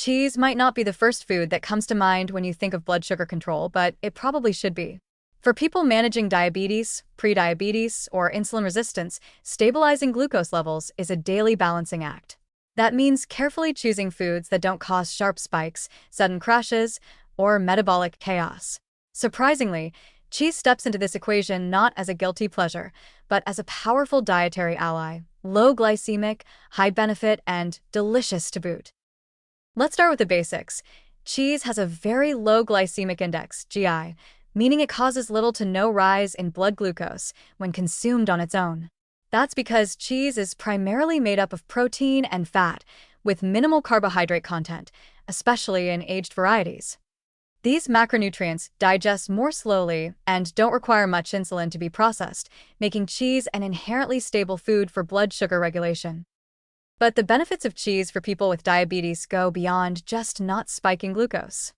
Cheese might not be the first food that comes to mind when you think of blood sugar control, but it probably should be. For people managing diabetes, prediabetes, or insulin resistance, stabilizing glucose levels is a daily balancing act. That means carefully choosing foods that don't cause sharp spikes, sudden crashes, or metabolic chaos. Surprisingly, cheese steps into this equation not as a guilty pleasure, but as a powerful dietary ally, low glycemic, high benefit, and delicious to boot. Let's start with the basics. Cheese has a very low glycemic index, GI, meaning it causes little to no rise in blood glucose when consumed on its own. That's because cheese is primarily made up of protein and fat, with minimal carbohydrate content, especially in aged varieties. These macronutrients digest more slowly and don't require much insulin to be processed, making cheese an inherently stable food for blood sugar regulation. But the benefits of cheese for people with diabetes go beyond just not spiking glucose.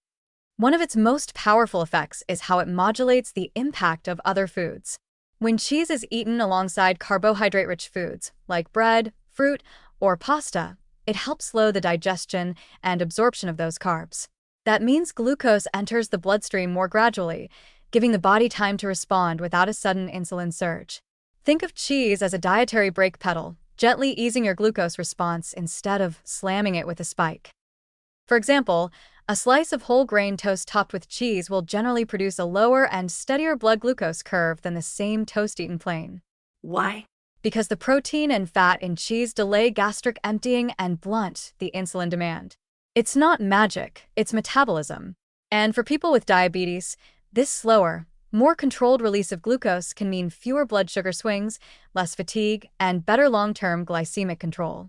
One of its most powerful effects is how it modulates the impact of other foods. When cheese is eaten alongside carbohydrate-rich foods, like bread, fruit, or pasta, it helps slow the digestion and absorption of those carbs. That means glucose enters the bloodstream more gradually, giving the body time to respond without a sudden insulin surge. Think of cheese as a dietary brake pedal, gently easing your glucose response instead of slamming it with a spike. For example, a slice of whole grain toast topped with cheese will generally produce a lower and steadier blood glucose curve than the same toast eaten plain. Why? Because the protein and fat in cheese delay gastric emptying and blunt the insulin demand. It's not magic, it's metabolism. And for people with diabetes, this slower, more controlled release of glucose can mean fewer blood sugar swings, less fatigue, and better long-term glycemic control.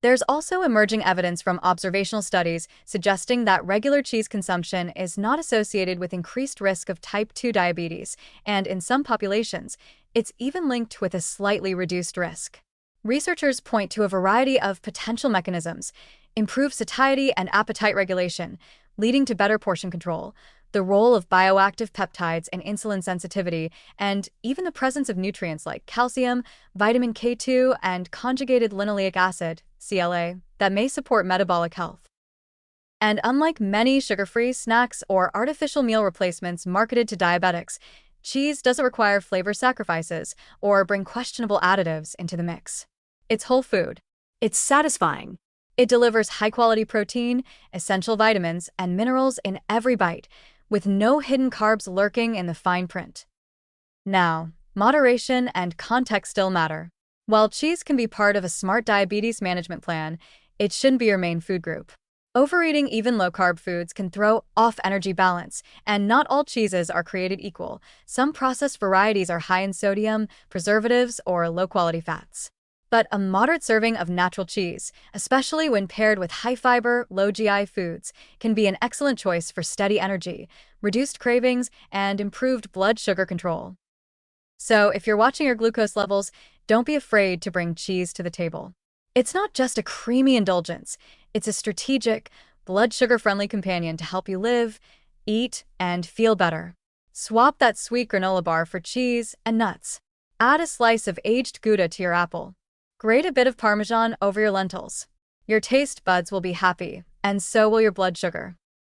There's also emerging evidence from observational studies suggesting that regular cheese consumption is not associated with increased risk of type 2 diabetes, and in some populations, it's even linked with a slightly reduced risk. Researchers point to a variety of potential mechanisms: improved satiety and appetite regulation, leading to better portion control, the role of bioactive peptides in insulin sensitivity, and even the presence of nutrients like calcium, vitamin K2, and conjugated linoleic acid, CLA, that may support metabolic health. And unlike many sugar-free snacks or artificial meal replacements marketed to diabetics, cheese doesn't require flavor sacrifices or bring questionable additives into the mix. It's whole food. It's satisfying. It delivers high-quality protein, essential vitamins, and minerals in every bite, with no hidden carbs lurking in the fine print. Now, moderation and context still matter. While cheese can be part of a smart diabetes management plan, it shouldn't be your main food group. Overeating even low-carb foods can throw off energy balance, and not all cheeses are created equal. Some processed varieties are high in sodium, preservatives, or low-quality fats. But a moderate serving of natural cheese, especially when paired with high-fiber, low-GI foods, can be an excellent choice for steady energy, reduced cravings, and improved blood sugar control. So, if you're watching your glucose levels, don't be afraid to bring cheese to the table. It's not just a creamy indulgence, it's a strategic, blood sugar-friendly companion to help you live, eat, and feel better. Swap that sweet granola bar for cheese and nuts. Add a slice of aged Gouda to your apple. Grate a bit of Parmesan over your lentils. Your taste buds will be happy, and so will your blood sugar.